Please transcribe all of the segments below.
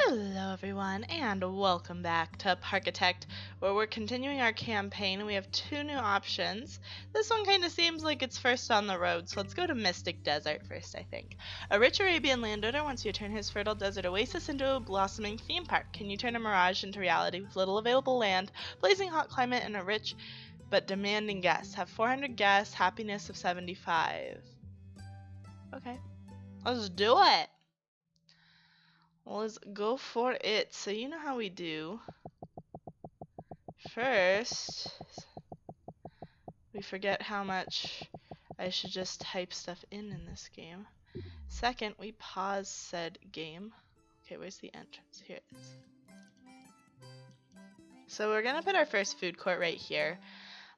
Hello everyone, and welcome back to Parkitect, where we're continuing our campaign and we have two new options. This one kind of seems like it's first on the road, so let's go to Mystic Desert first, I think. A rich Arabian landowner wants you to turn his fertile desert oasis into a blossoming theme park. Can you turn a mirage into reality with little available land, blazing hot climate, and a rich but demanding guest? Have 400 guests, happiness of 75. Okay, let's do it! Well, let's go for it. So you know how we do. First, we forget how much I should just type stuff in this game. Second, we pause said game. Okay, where's the entrance? Here it is. So we're gonna put our first food court right here.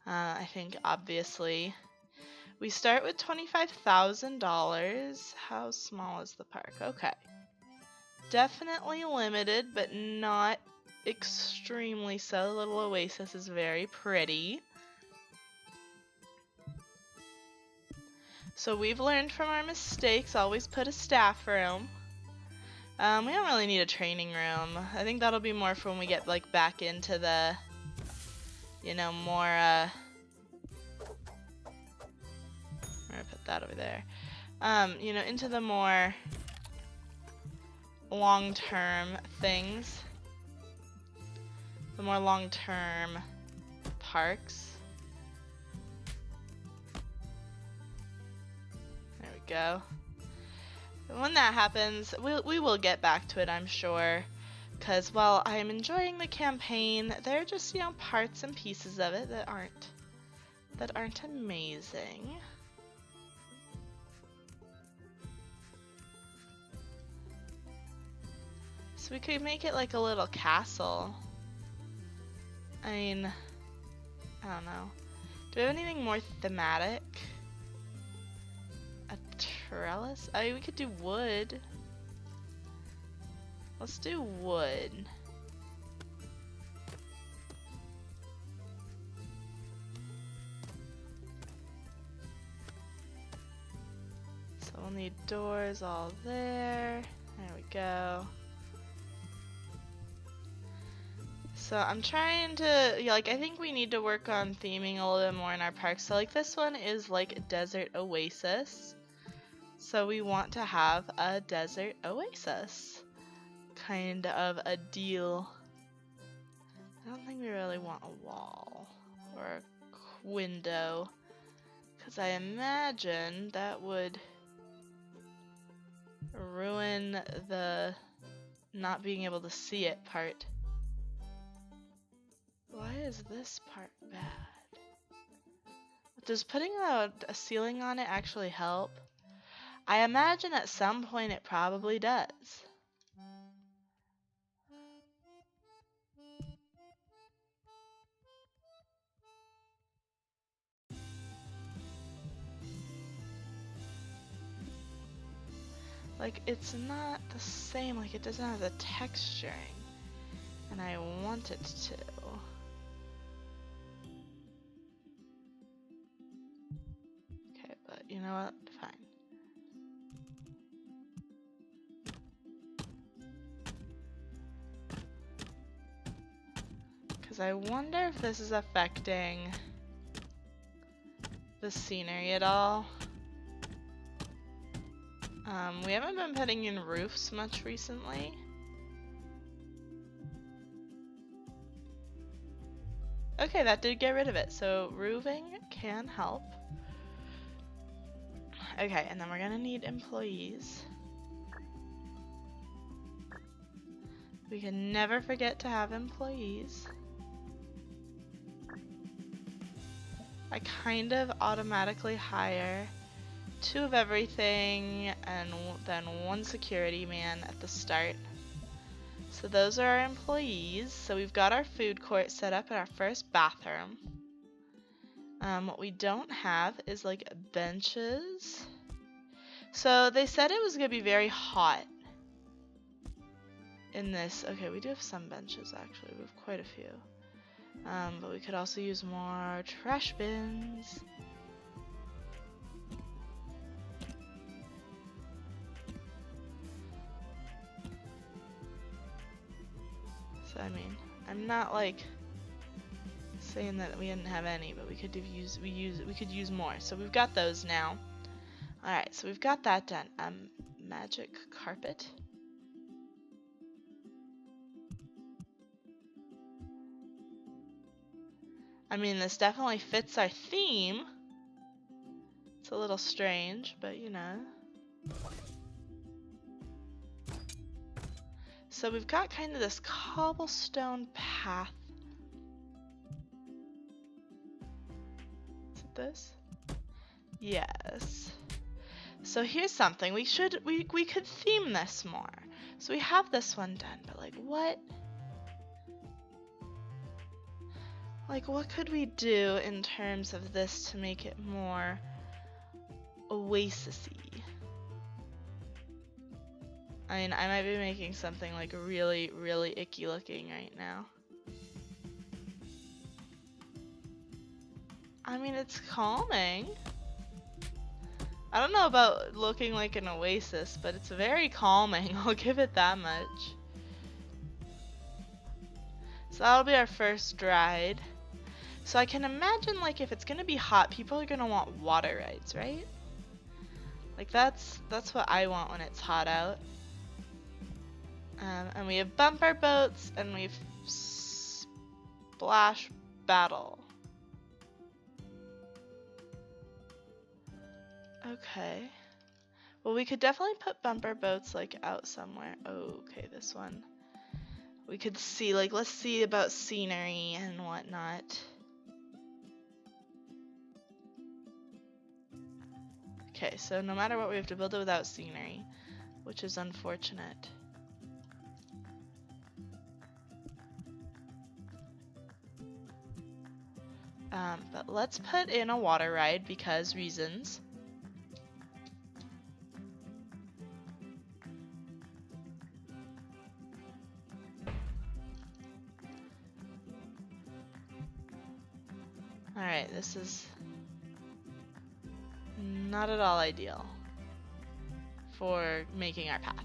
I think obviously. We start with $25,000. How small is the park? Okay. Definitely limited, but not extremely so. The little oasis is very pretty. So we've learned from our mistakes. Always put a staff room. We don't really need a training room. I think that'll be more for when we get like back into the, you know, more I'm gonna put that over there. You know, into the more long-term things, the more long-term parks. There we go. When that happens, we will get back to it, I'm sure, because while I'm enjoying the campaign, there are just, you know, parts and pieces of it that aren't amazing. So we could make it like a little castle. I mean, I don't know. Do we have anything more thematic? A trellis? I mean, we could do wood. Let's do wood. So we'll need doors all there. There we go. So I'm trying to, like, I think we need to work on theming a little bit more in our park. So like this one is like a desert oasis. So we want to have a desert oasis kind of a deal. I don't think we really want a wall or a window, because I imagine that would ruin the not being able to see it part. Why is this part bad? Does putting a ceiling on it actually help? I imagine at some point it probably does. Like, it's not the same, like it doesn't have the texturing, and I want it to. Okay, but you know what? Fine. Because I wonder if this is affecting the scenery at all. We haven't been putting in roofs much recently. Okay, that did get rid of it, so roofing can help. Okay, and then we're gonna need employees. We can never forget to have employees. I kind of automatically hire 2 of everything and then 1 security man at the start. So those are our employees. So we've got our food court set up in our first bathroom. What we don't have is like benches. So they said it was gonna be very hot in this. Okay, we do have some benches actually. We have quite a few. But we could also use more trash bins. I mean, I'm not like saying that we didn't have any, but we could use more. So we've got those now. All right, so we've got that done. Magic carpet. I mean, this definitely fits our theme. It's a little strange, but you know. So we've got kind of this cobblestone path. Is it this? Yes. So here's something. We could theme this more. So we have this one done, but like what? Like what could we do in terms of this to make it more oasis-y? I mean, I might be making something like really, really icky looking right now. I mean, it's calming. I don't know about looking like an oasis, but it's very calming. I'll give it that much. So that'll be our first ride. So I can imagine like if it's gonna be hot, people are gonna want water rides, right? Like that's what I want when it's hot out. And we have bumper boats, and we've splash battle. Okay. Well, we could definitely put bumper boats like out somewhere. Oh, okay, this one. We could see, like, let's see about scenery and whatnot. Okay, so no matter what, we have to build it without scenery, which is unfortunate. But let's put in a water ride because reasons. Alright, this is not at all ideal for making our path.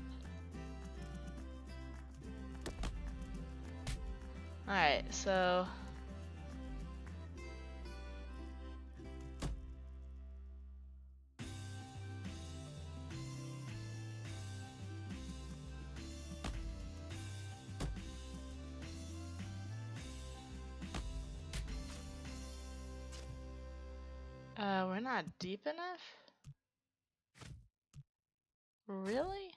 Alright, so we're not deep enough? Really?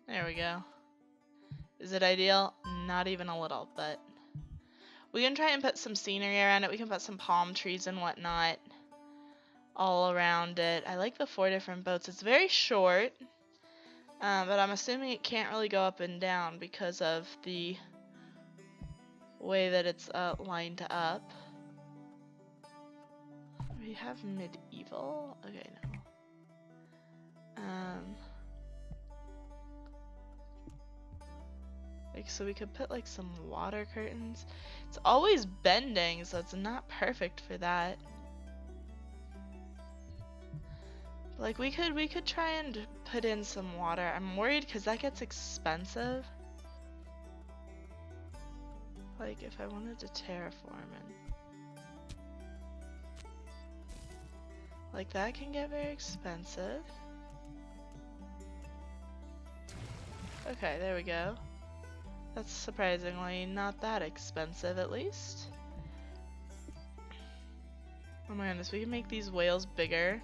There we go. Is it ideal? Not even a little, but we can try and put some scenery around it. We can put some palm trees and whatnot all around it. I like the 4 different boats. It's very short, but I'm assuming it can't really go up and down because of the way that it's lined up. We have medieval. Okay, no. Like, so we could put like some water curtains. It's always bending, so it's not perfect for that. Like we could try and put in some water. I'm worried because that gets expensive. Like if I wanted to terraform and like that can get very expensive. Okay, there we go. That's surprisingly not that expensive, at least. Oh my goodness, we can make these whales bigger.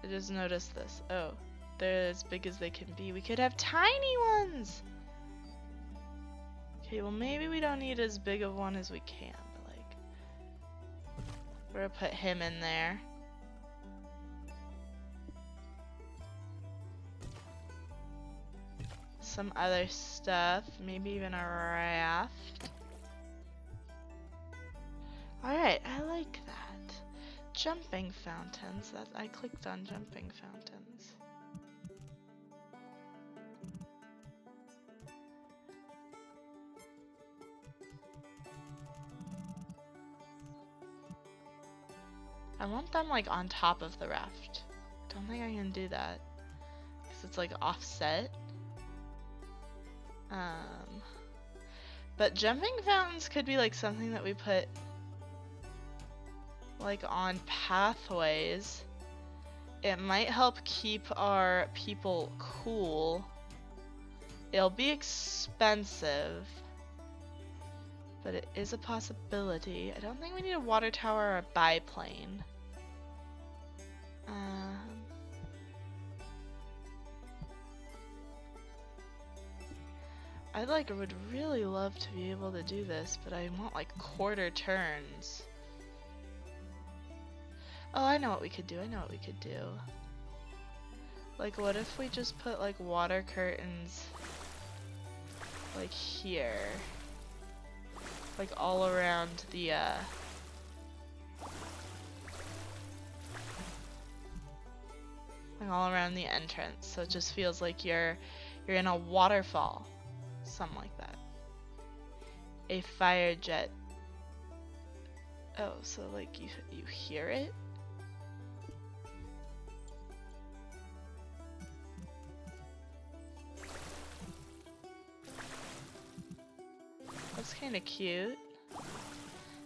I just noticed this. Oh, they're as big as they can be. We could have tiny ones! Okay, well maybe we don't need as big of one as we can, but like... we're gonna put him in there. Some other stuff, maybe even a raft. Alright, I like that. Jumping fountains. I clicked on jumping fountains. I want them like on top of the raft. Don't think I can do that because it's like offset. But jumping fountains could be like something that we put like on pathways. It might help keep our people cool. It'll be expensive, but it is a possibility. I don't think we need a water tower or a biplane. I would really love to be able to do this, but I want like quarter turns. Oh, I know what we could do. Like, what if we just put like water curtains like here? Like all around the entrance, so it just feels like you're in a waterfall. Something like that. A fire jet. Oh, so like you hear it? That's kind of cute.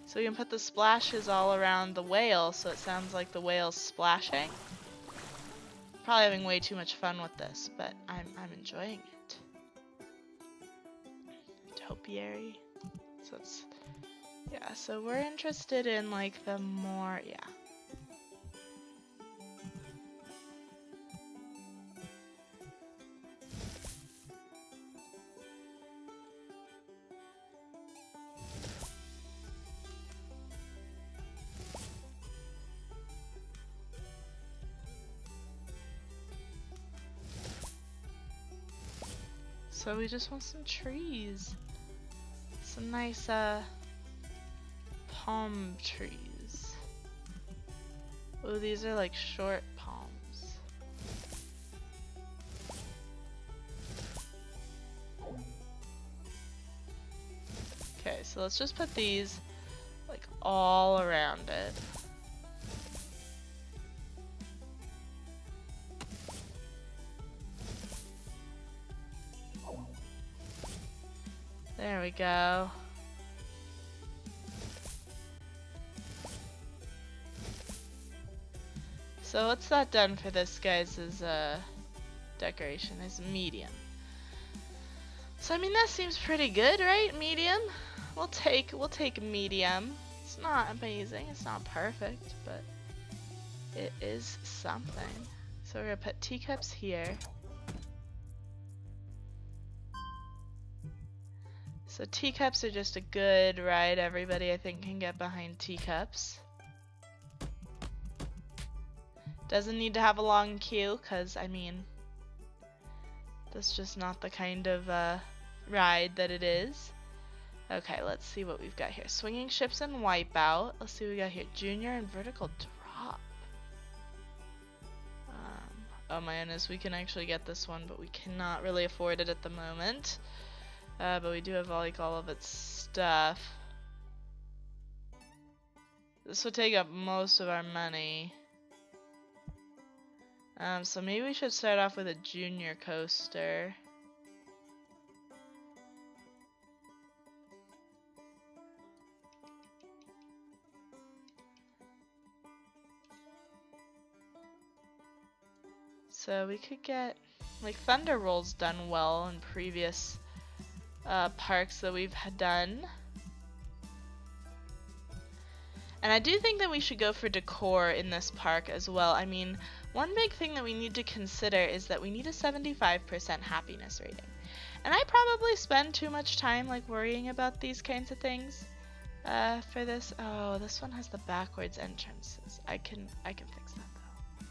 So we can put the splashes all around the whale so it sounds like the whale's splashing. Probably having way too much fun with this, but I'm enjoying it. Topiary. So it's, yeah, so we're interested in like the more, yeah. So we just want some trees. Some nice palm trees. Oh, these are like short palms. Okay, so let's just put these like all around it. There we go. So what's that done for this guy's decoration? Is medium. So I mean that seems pretty good, right? Medium. We'll take medium. It's not amazing. It's not perfect, but it is something. So we're gonna put teacups here. So teacups are just a good ride. Everybody I think can get behind teacups. Doesn't need to have a long queue, cause I mean, that's just not the kind of ride that it is. Okay, let's see what we've got here. Swinging ships and wipeout. Let's see what we got here. Junior and vertical drop. Oh my goodness, we can actually get this one, but we cannot really afford it at the moment. But we do have like all of its stuff. This would take up most of our money. So maybe we should start off with a junior coaster. So we could get like Thunder Roll's done well in previous parks that we've done. And I do think that we should go for decor in this park as well. I mean, one big thing that we need to consider is that we need a 75% happiness rating. And I probably spend too much time like worrying about these kinds of things for this. Oh, this one has the backwards entrances. I can fix that though.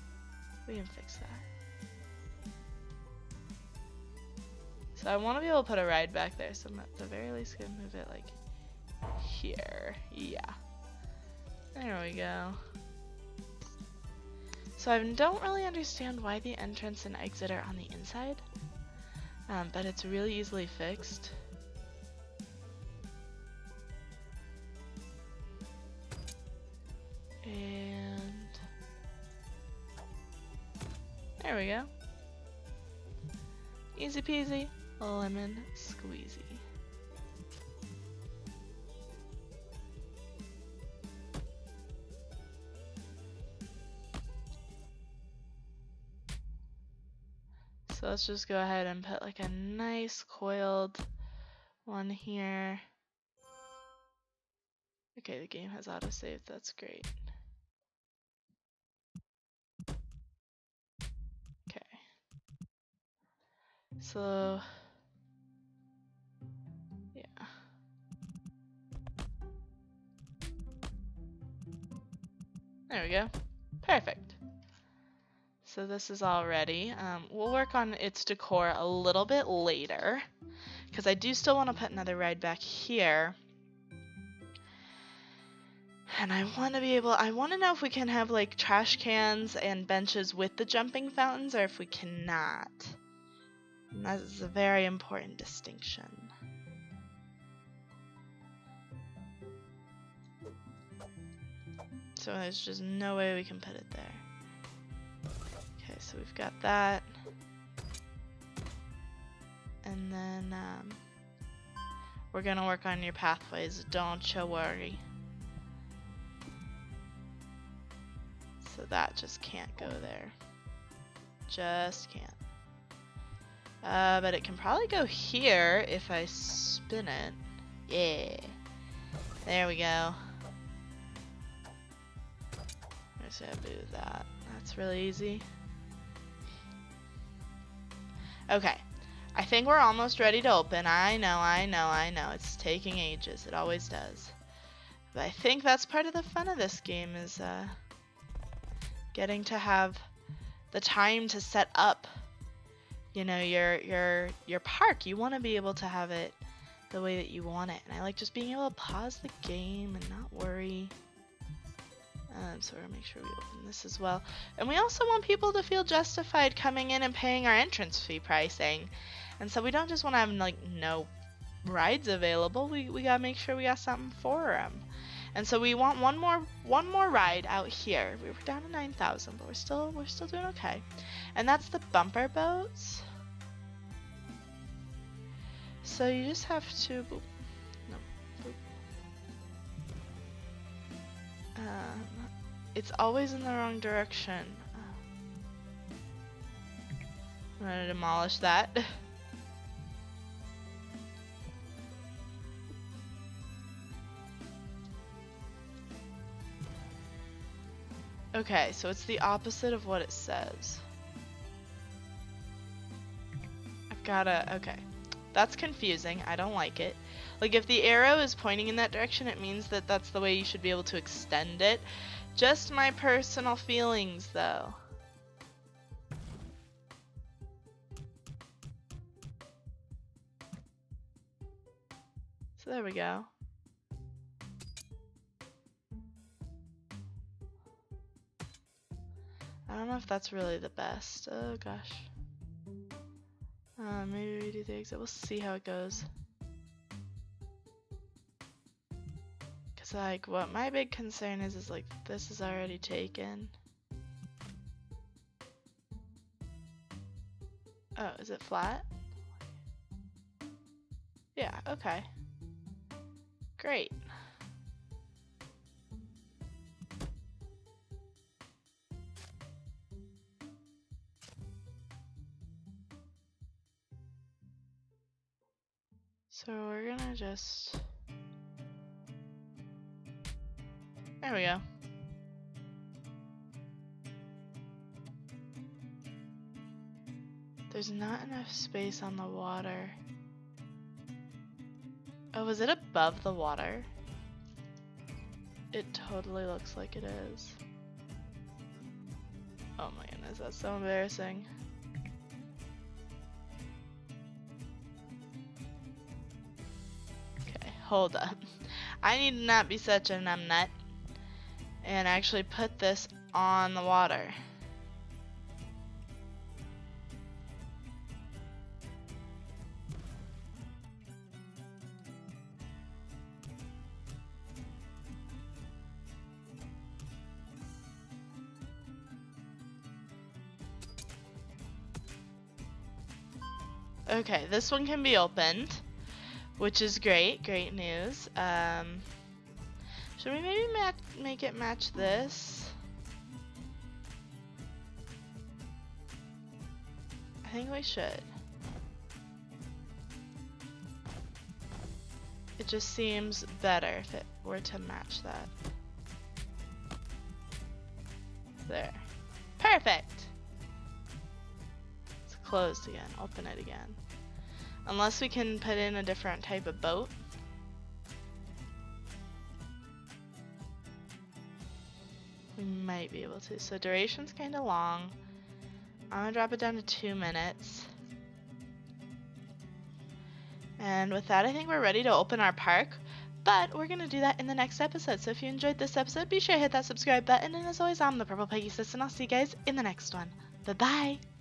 We can fix that. So I want to be able to put a ride back there, so I'm at the very least gonna move it like here. Yeah. There we go. So I don't really understand why the entrance and exit are on the inside, but it's really easily fixed. And we go. Easy peasy, lemon squeezy. So let's just go ahead and put like a nice coiled one here. Okay, the game has autosave, that's great. Okay. So, yeah. There we go. Perfect. So this is all ready. We'll work on its decor a little bit later, because I do still want to put another ride back here. And I want to be able, I want to know if we can have like trash cans and benches with the jumping fountains, or if we cannot. And that is a very important distinction. So there's just no way we can put it there. Okay, so we've got that. And then we're gonna work on your pathways, don't you worry. So that just can't go there. Just can't. But it can probably go here if I spin it. Yeah. There we go. Just gonna do that. That's really easy. Okay. I think we're almost ready to open. I know. It's taking ages. It always does. But I think that's part of the fun of this game is getting to have the time to set up, you know, your park. You want to be able to have it the way that you want it. And I like just being able to pause the game and not worry. So we're gonna make sure we open this as well. And we also want people to feel justified coming in and paying our entrance fee pricing. And so we don't just want to have like no rides available. We gotta make sure we got something for them. And so we want one more ride out here. We were down to 9,000, but we're still doing okay. And that's the bumper boats. So you just have to boop. No, boop. It's always in the wrong direction. I'm gonna demolish that. Okay, so it's the opposite of what it says. I've gotta, okay. That's confusing. I don't like it. Like, if the arrow is pointing in that direction, it means that that's the way you should be able to extend it. Just my personal feelings, though. So there we go. I don't know if that's really the best. Oh gosh. Maybe we do the exit. We'll see how it goes. Cause like what my big concern is like this is already taken. Oh, is it flat? Yeah, okay. Great. So we're gonna just... There we go. There's not enough space on the water. Oh, is it above the water? It totally looks like it is. Oh my goodness, that's so embarrassing. Okay, hold up. I need to not be such a numbnut and actually put this on the water. Okay, this one can be opened, which is great. Great news. Should we maybe make it match this? I think we should. It just seems better if it were to match that. There. Perfect! It's closed again. Open it again. Unless we can put in a different type of boat. We might be able to. So duration's kind of long. I'm gonna drop it down to 2 minutes. And with that, I think we're ready to open our park, but we're gonna do that in the next episode. So if you enjoyed this episode, be sure to hit that subscribe button, and as always, I'm the Purple Peggy Sis, and I'll see you guys in the next one. Bye-bye!